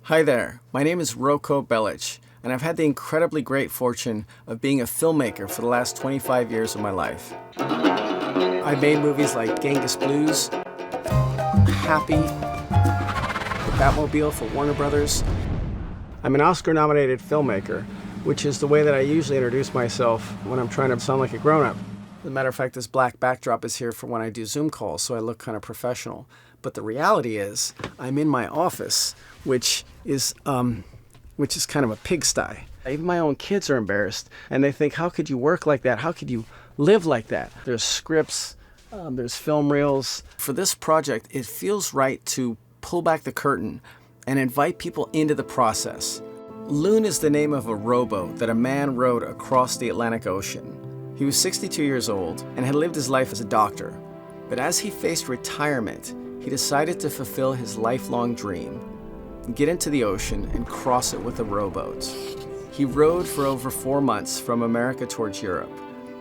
Hi there, my name is Roko Belic, and I've had the incredibly great fortune of being a filmmaker for the last 25 years of my life. I've made movies like Genghis Blues, Happy, The Batmobile for Warner Brothers. I'm an Oscar-nominated filmmaker, which is the way that I usually introduce myself when I'm trying to sound like a grown-up. As a matter of fact, this black backdrop is here for when I do Zoom calls, so I look kind of professional. But the reality is, I'm in my office, which is kind of a pigsty. Even my own kids are embarrassed, and they think, how could you work like that? How could you live like that? There's scripts, there's film reels. For this project, it feels right to pull back the curtain and invite people into the process. Loon is the name of a rowboat that a man rowed across the Atlantic Ocean. He was 62 years old and had lived his life as a doctor. But as he faced retirement, he decided to fulfill his lifelong dream, get into the ocean and cross it with a rowboat. He rowed for over 4 months from America towards Europe,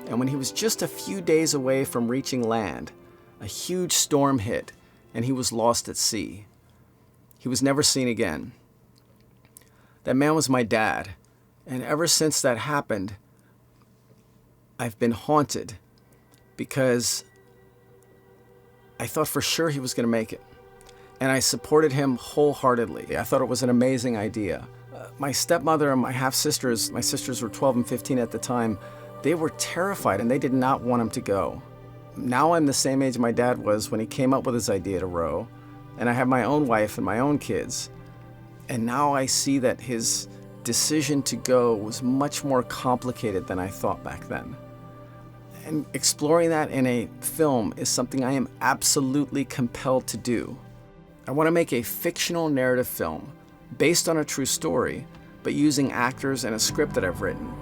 and when he was just a few days away from reaching land, a huge storm hit and he was lost at sea. He was never seen again. That man was my dad, and ever since that happened, I've been haunted because I thought for sure he was going to make it. And I supported him wholeheartedly. I thought it was an amazing idea. My stepmother and my half-sisters, my sisters were 12 and 15 at the time, they were terrified and they did not want him to go. Now I'm the same age my dad was when he came up with his idea to row, and I have my own wife and my own kids. And now I see that his decision to go was much more complicated than I thought back then. And exploring that in a film is something I am absolutely compelled to do. I want to make a fictional narrative film based on a true story, but using actors and a script that I've written.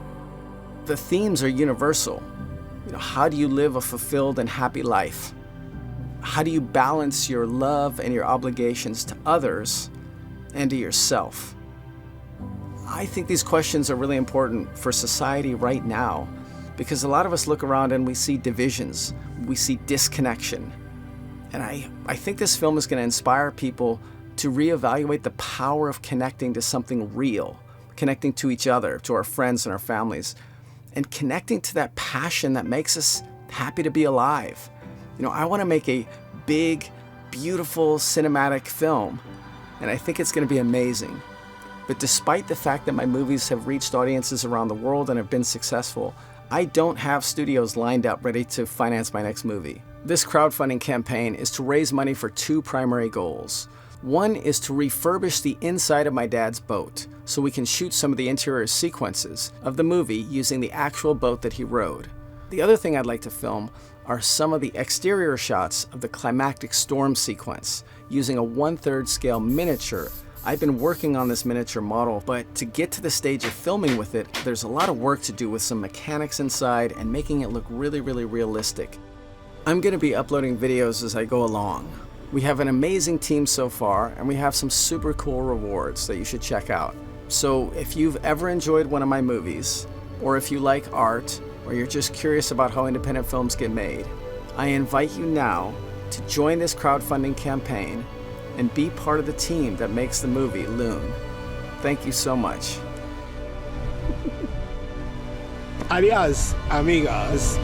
The themes are universal. How do you live a fulfilled and happy life? How do you balance your love and your obligations to others and to yourself? I think these questions are really important for society right now, because a lot of us look around and we see divisions, we see disconnection. And I think this film is going to inspire people to reevaluate the power of connecting to something real, connecting to each other, to our friends and our families, and connecting to that passion that makes us happy to be alive. I want to make a big, beautiful, cinematic film, and I think it's going to be amazing. But despite the fact that my movies have reached audiences around the world and have been successful, I don't have studios lined up ready to finance my next movie. This crowdfunding campaign is to raise money for 2 primary goals. One is to refurbish the inside of my dad's boat so we can shoot some of the interior sequences of the movie using the actual boat that he rowed. The other thing I'd like to film are some of the exterior shots of the climactic storm sequence using a 1/3 scale miniature. I've been working on this miniature model, but to get to the stage of filming with it, there's a lot of work to do with some mechanics inside and making it look really, really realistic. I'm going to be uploading videos as I go along. We have an amazing team so far, and we have some super cool rewards that you should check out. So if you've ever enjoyed one of my movies, or if you like art, or you're just curious about how independent films get made, I invite you now to join this crowdfunding campaign and be part of the team that makes the movie Loon. Thank you so much. Adiós, amigos.